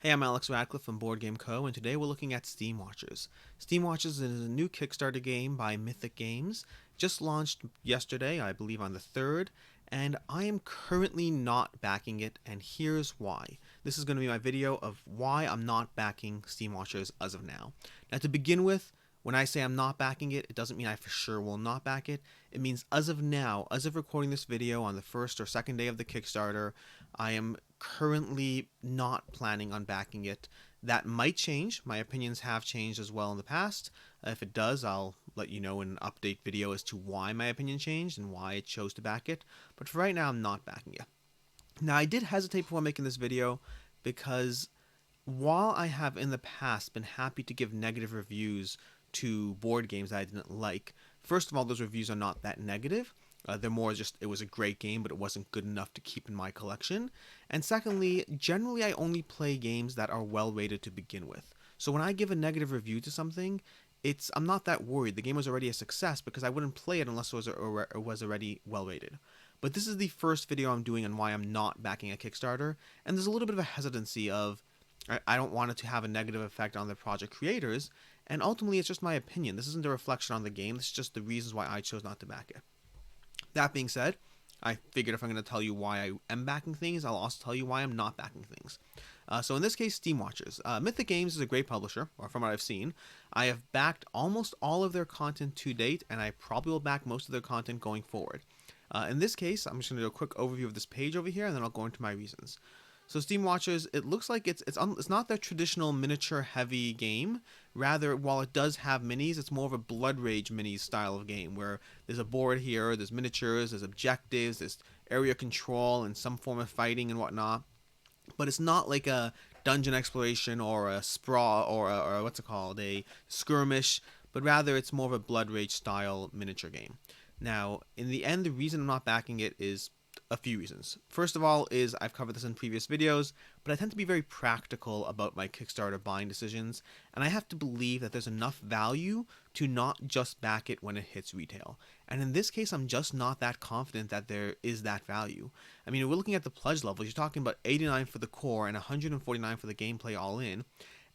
Hey, I'm Alex Radcliffe from Board Game Co., and today we're looking at Steamwatchers. Steamwatchers is a new Kickstarter game by Mythic Games, just launched yesterday, I believe on the 3rd, and I am currently not backing it, and here's why. This is going to be my video of why I'm not backing Steamwatchers as of now. Now, to begin with, when I say I'm not backing it, it doesn't mean I for sure will not back it. It means as of now, as of recording this video on the first or second day of the Kickstarter, I am currently not planning on backing it. That might change. My opinions have changed as well in the past. If it does, I'll let you know in an update video as to why my opinion changed and why I chose to back it. But for right now, I'm not backing it. Now, I did hesitate before making this video because while I have in the past been happy to give negative reviews to board games that I didn't like, first of all, those reviews are not that negative. They're more just, it was a great game, but it wasn't good enough to keep in my collection. And secondly, generally I only play games that are well rated to begin with. So when I give a negative review to something, I'm not that worried. The game was already a success because I wouldn't play it unless it was already well rated. But this is the first video I'm doing on why I'm not backing a Kickstarter, and there's a little bit of a hesitancy of I don't want it to have a negative effect on the project creators, and ultimately it's just my opinion. This isn't a reflection on the game, this is just the reasons why I chose not to back it. That being said, I figured if I'm going to tell you why I am backing things, I'll also tell you why I'm not backing things. So in this case, Steamwatchers. Mythic Games is a great publisher, or from what I've seen. I have backed almost all of their content to date, and I probably will back most of their content going forward. In this case, I'm just going to do a quick overview of this page over here, and then I'll go into my reasons. So Steamwatchers, it looks like it's not their traditional miniature-heavy game. Rather, while it does have minis, it's more of a Blood Rage minis style of game, where there's a board here, there's miniatures, there's objectives, there's area control, and some form of fighting and whatnot. But it's not like a dungeon exploration or a sprawl or what's it called, a skirmish, but rather it's more of a Blood Rage style miniature game. Now, in the end, the reason I'm not backing it is a few reasons. First of all is I've covered this in previous videos, but I tend to be very practical about my Kickstarter buying decisions, and I have to believe that there's enough value to not just back it when it hits retail. And in this case, I'm just not that confident that there is that value. I mean, we're looking at the pledge levels, you're talking about 89 for the core and 149 for the gameplay all in,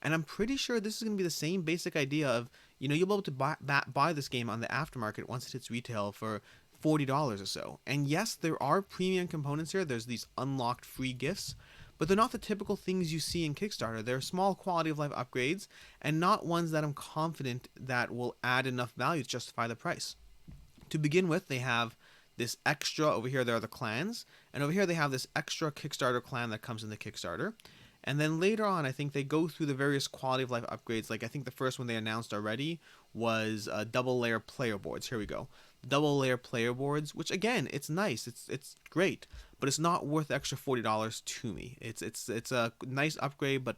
and I'm pretty sure this is going to be the same basic idea of, you'll be able to buy this game on the aftermarket once it hits retail for $40 or so. And yes, there are premium components here. There's these unlocked free gifts, but they're not the typical things you see in Kickstarter. They're small quality of life upgrades and not ones that I'm confident that will add enough value to justify the price. To begin with, they have this extra, over here there are the clans, and over here they have this extra Kickstarter clan that comes in the Kickstarter. And then later on, I think they go through the various quality of life upgrades. Like I think the first one they announced already was double layer player boards. Here we go. Double layer player boards, which again, it's nice, it's great, but it's not worth the extra $40 to me. It's a nice upgrade, but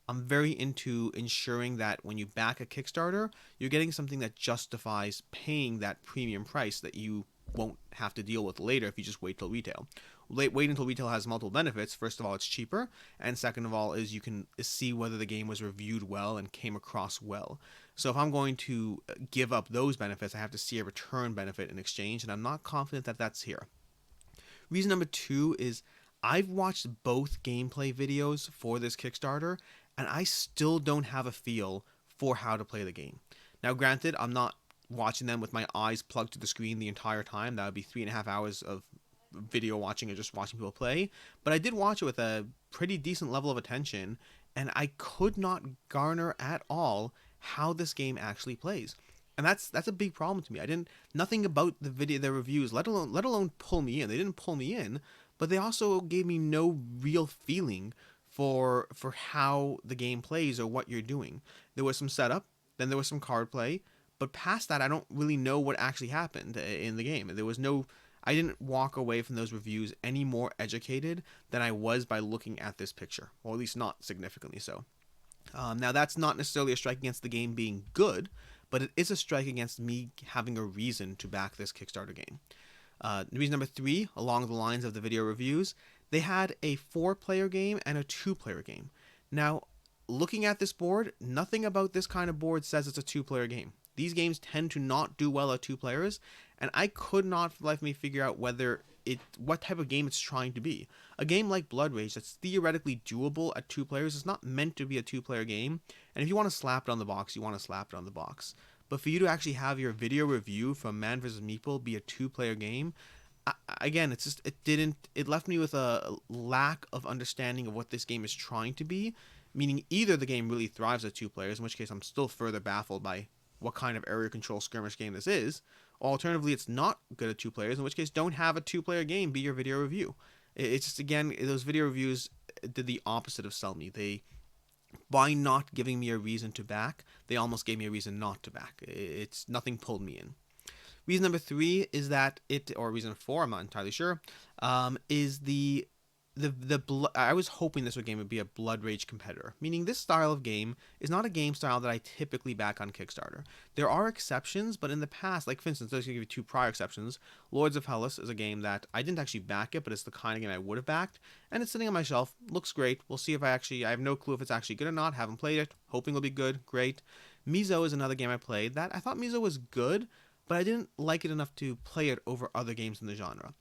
I'm very into ensuring that when you back a Kickstarter, you're getting something that justifies paying that premium price that you won't have to deal with later if you just wait till retail. Wait until retail has multiple benefits. First of all, it's cheaper, and second of all is you can see whether the game was reviewed well and came across well. So if I'm going to give up those benefits, I have to see a return benefit in exchange, and I'm not confident that that's here. Reason number 2 is I've watched both gameplay videos for this Kickstarter, and I still don't have a feel for how to play the game. Now granted, I'm not watching them with my eyes plugged to the screen the entire time. That would be 3.5 hours of video watching or just watching people play, but I did watch it with a pretty decent level of attention, and I could not garner at all how this game actually plays. And that's a big problem to me. Nothing about the reviews, let alone pull me in. They didn't pull me in, but they also gave me no real feeling for how the game plays or what you're doing. There was some setup, then there was some card play, but past that I don't really know what actually happened in the game. I didn't walk away from those reviews any more educated than I was by looking at this picture, or at least not significantly so. Now, that's not necessarily a strike against the game being good, but it is a strike against me having a reason to back this Kickstarter game. Reason number 3, along the lines of the video reviews, they had a 4-player game and a 2-player game. Now, looking at this board, nothing about this kind of board says it's a 2-player game. These games tend to not do well at 2 players, and I could not for the life of me figure out whether what type of game it's trying to be. A game like Blood Rage that's theoretically doable at 2 players is not meant to be a 2 player game. And if you want to slap it on the box, you want to slap it on the box. But for you to actually have your video review from Man vs. Meeple be a 2 player game, again, it left me with a lack of understanding of what this game is trying to be. Meaning either the game really thrives at 2 players, in which case I'm still further baffled by what kind of area control skirmish game this is. Alternatively, it's not good at 2 players, in which case don't have a 2 player game be your video review. It's just, again, those video reviews did the opposite of sell me. By not giving me a reason to back, they almost gave me a reason not to back. It's nothing pulled me in. Reason number 3 is that or reason 4, I'm not entirely sure, is I was hoping this game would be a Blood Rage competitor, meaning this style of game is not a game style that I typically back on Kickstarter. There are exceptions, but in the past, like for instance, let's give you 2 prior exceptions. Lords of Hellas is a game that I didn't actually back it, but it's the kind of game I would have backed, and it's sitting on my shelf. Looks great. We'll see if I have no clue if it's actually good or not. Haven't played it. Hoping it'll be good. Great. Mizo is another game I played that I thought Mizo was good, but I didn't like it enough to play it over other games in the genre.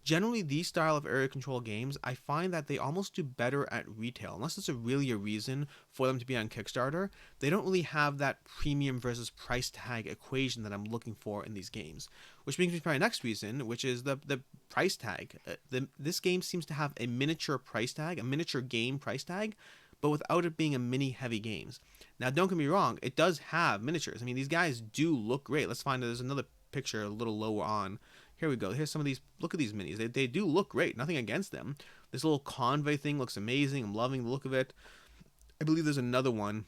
Generally, these style of area control games, I find that they almost do better at retail. Unless it's really a reason for them to be on Kickstarter, they don't really have that premium versus price tag equation that I'm looking for in these games. Which brings me to my next reason, which is the price tag. This game seems to have a miniature price tag, a miniature game price tag, but without it being a mini-heavy games. Now, don't get me wrong, it does have miniatures. I mean, these guys do look great. Let's find there's another picture a little lower on. Here we go. Here's some of these. Look at these minis. They do look great. Nothing against them. This little convoy thing looks amazing. I'm loving the look of it. I believe there's another one.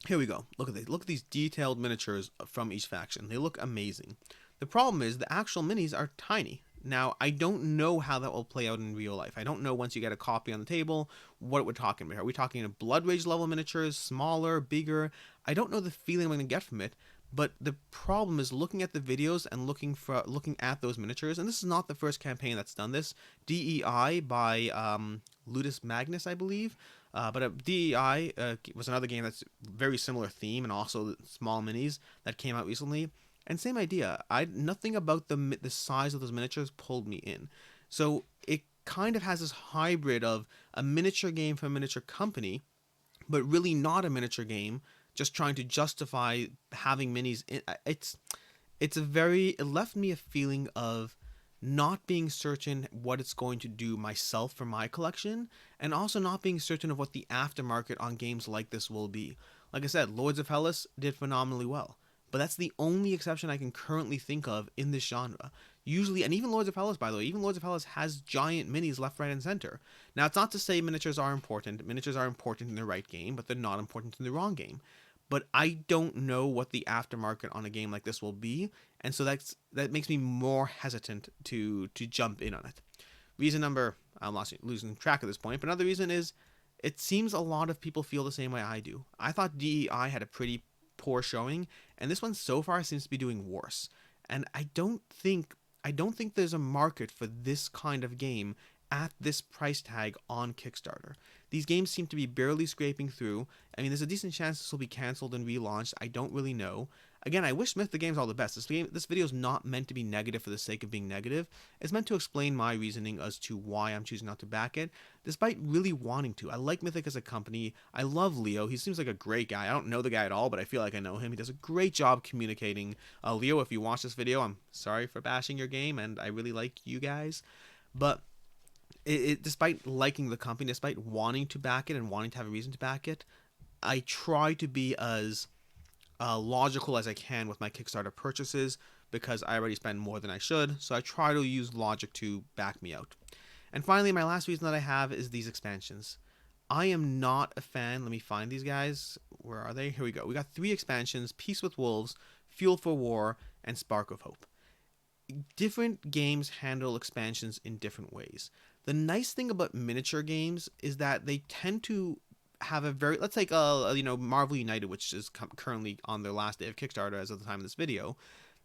Here we go. Look at this. Look at these detailed miniatures from each faction. They look amazing. The problem is the actual minis are tiny. Now, I don't know how that will play out in real life. I don't know once you get a copy on the table what we're talking about. Are we talking a Blood Rage level miniatures, smaller, bigger? I don't know the feeling I'm going to get from it. But the problem is looking at the videos and looking at those miniatures, and this is not the first campaign that's done this. DEI by Ludus Magnus, I believe. But DEI was another game that's very similar theme and also small minis that came out recently. And same idea. Nothing about the size of those miniatures pulled me in. So it kind of has this hybrid of a miniature game from a miniature company, but really not a miniature game. Just trying to justify having minis. It left me a feeling of not being certain what it's going to do myself for my collection, and also not being certain of what the aftermarket on games like this will be. Like I said, Lords of Hellas did phenomenally well, but that's the only exception I can currently think of in this genre. Usually, and even Lords of Hellas, by the way, even Lords of Hellas has giant minis left, right, and center. Now, it's not to say miniatures are important. Miniatures are important in the right game, but they're not important in the wrong game. But I don't know what the aftermarket on a game like this will be, and so that makes me more hesitant to jump in on it. Reason number, I'm losing track at this point, but another reason is it seems a lot of people feel the same way I do. I thought DEI had a pretty poor showing, and this one so far seems to be doing worse. And I don't think there's a market for this kind of game at this price tag on Kickstarter. These games seem to be barely scraping through. I mean, there's a decent chance this will be cancelled and relaunched. I don't really know. Again, I wish Myth the Games all the best. This video is not meant to be negative for the sake of being negative. It's meant to explain my reasoning as to why I'm choosing not to back it, despite really wanting to. I like Mythic as a company. I love Leo. He seems like a great guy. I don't know the guy at all, but I feel like I know him. He does a great job communicating. Leo, if you watch this video, I'm sorry for bashing your game, and I really like you guys. But despite liking the company, despite wanting to back it and wanting to have a reason to back it, I try to be as logical as I can with my Kickstarter purchases, because I already spend more than I should, so I try to use logic to back me out. And finally, my last reason that I have is these expansions. I am not a fan. Let me find these guys. Where are they? Here we go. We got 3 expansions: Peace with Wolves, Fuel for War, and Spark of Hope. Different games handle expansions in different ways. The nice thing about miniature games is that they tend to have a very, let's take Marvel United, which is currently on their last day of Kickstarter as of the time of this video.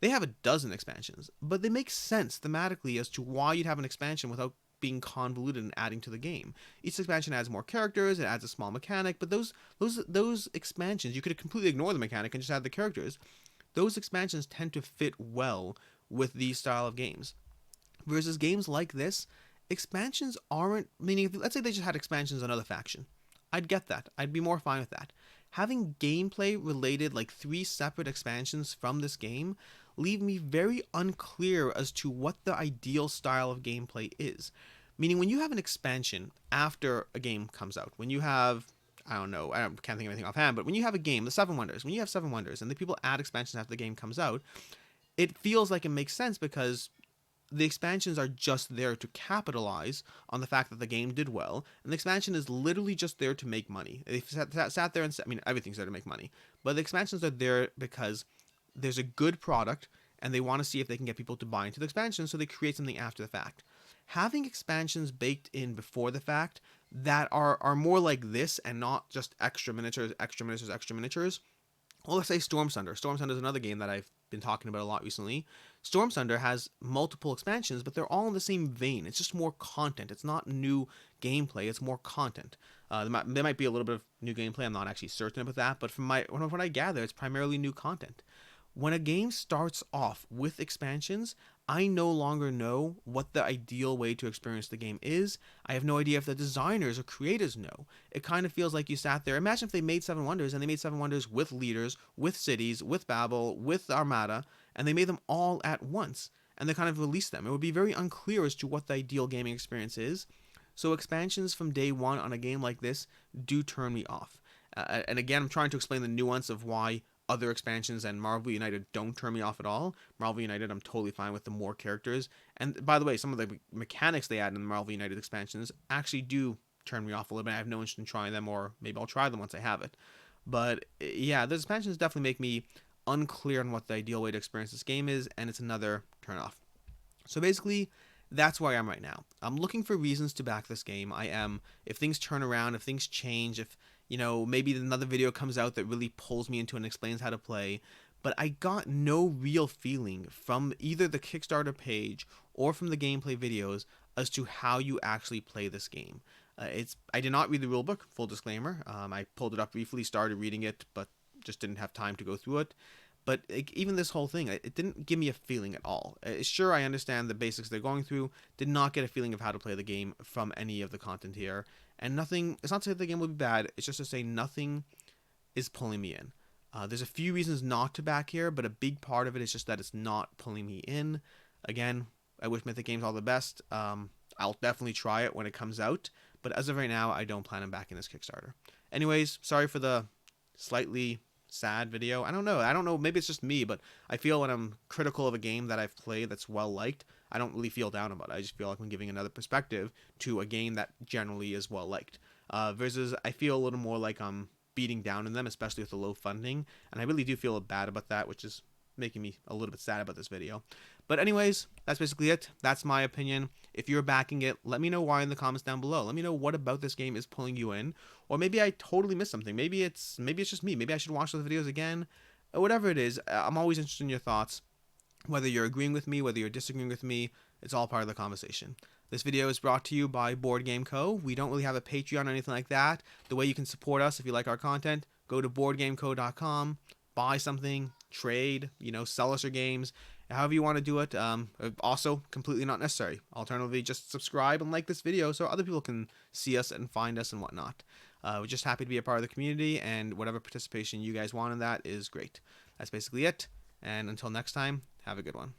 They have a dozen expansions, but they make sense thematically as to why you'd have an expansion without being convoluted and adding to the game. Each expansion adds more characters, it adds a small mechanic, but those expansions, you could completely ignore the mechanic and just add the characters. Those expansions tend to fit well with these style of games. Versus games like this, expansions aren't, meaning, let's say they just had expansions on another faction. I'd get that. I'd be more fine with that. Having gameplay related, like 3 separate expansions from this game, leave me very unclear as to what the ideal style of gameplay is. Meaning, when you have an expansion after a game comes out, when you have, I don't know, I can't think of anything offhand, but when you have a game, the Seven Wonders, when you have Seven Wonders and the people add expansions after the game comes out, it feels like it makes sense because the expansions are just there to capitalize on the fact that the game did well, and the expansion is literally just there to make money. They sat there and said, I mean, everything's there to make money, but the expansions are there because there's a good product, and they want to see if they can get people to buy into the expansion, so they create something after the fact. Having expansions baked in before the fact that are more like this and not just extra miniatures, extra miniatures, extra miniatures. Well, let's say Storm Thunder. Storm Thunder is another game that I've been talking about a lot recently. Storm Thunder has multiple expansions, but they're all in the same vein. It's just more content. It's not new gameplay. It's more content. There might be a little bit of new gameplay. I'm not actually certain about that, but from what I gather, it's primarily new content. When a game starts off with expansions, I no longer know what the ideal way to experience the game is. I have no idea if the designers or creators know. It kind of feels like you sat there. Imagine if they made Seven Wonders and they made Seven Wonders with leaders, with cities, with Babel, with Armada, and they made them all at once and they kind of released them. It would be very unclear as to what the ideal gaming experience is. So expansions from day one on a game like this do turn me off. And again, I'm trying to explain the nuance of why other expansions and Marvel United don't turn me off at all. Marvel United, I'm totally fine with the more characters. And by the way, some of the mechanics they add in the Marvel United expansions actually do turn me off a little bit. I have no interest in trying them, or maybe I'll try them once I have it. But yeah, the expansions definitely make me unclear on what the ideal way to experience this game is, and it's another turn off. So basically, that's where I am right now. I'm looking for reasons to back this game. I am. If things turn around, if things change, if, maybe another video comes out that really pulls me into and explains how to play. But I got no real feeling from either the Kickstarter page or from the gameplay videos as to how you actually play this game. I did not read the rulebook, full disclaimer. I pulled it up briefly, started reading it, but just didn't have time to go through it. But even this whole thing, it didn't give me a feeling at all. Sure, I understand the basics they're going through. Did not get a feeling of how to play the game from any of the content here. And nothing, it's not to say the game will be bad, it's just to say nothing is pulling me in. There's a few reasons not to back here, but a big part of it is just that it's not pulling me in. Again, I wish Mythic Games all the best. I'll definitely try it when it comes out, but as of right now, I don't plan on backing this Kickstarter. Anyways, sorry for the slightly sad video. I don't know, maybe it's just me, but I feel when I'm critical of a game that I've played that's well liked, I don't really feel down about it. I just feel like I'm giving another perspective to a game that generally is well liked. Versus I feel a little more like I'm beating down on them, especially with the low funding, and I really do feel bad about that, which is making me a little bit sad about this video. But anyways, that's basically it. That's my opinion. If you're backing it, let me know why in the comments down below. Let me know what about this game is pulling you in, or maybe I totally missed something. Maybe it's just me. Maybe I should watch those videos again. Whatever it is, I'm always interested in your thoughts. Whether you're agreeing with me, whether you're disagreeing with me, it's all part of the conversation. This video is brought to you by Board Game Co. We don't really have a Patreon or anything like that. The way you can support us if you like our content, go to boardgameco.com, buy something, trade, sell us your games, however you want to do it. Also, completely not necessary. Alternatively, just subscribe and like this video so other people can see us and find us and whatnot. We're just happy to be a part of the community, and whatever participation you guys want in that is great. That's basically it. And until next time, have a good one.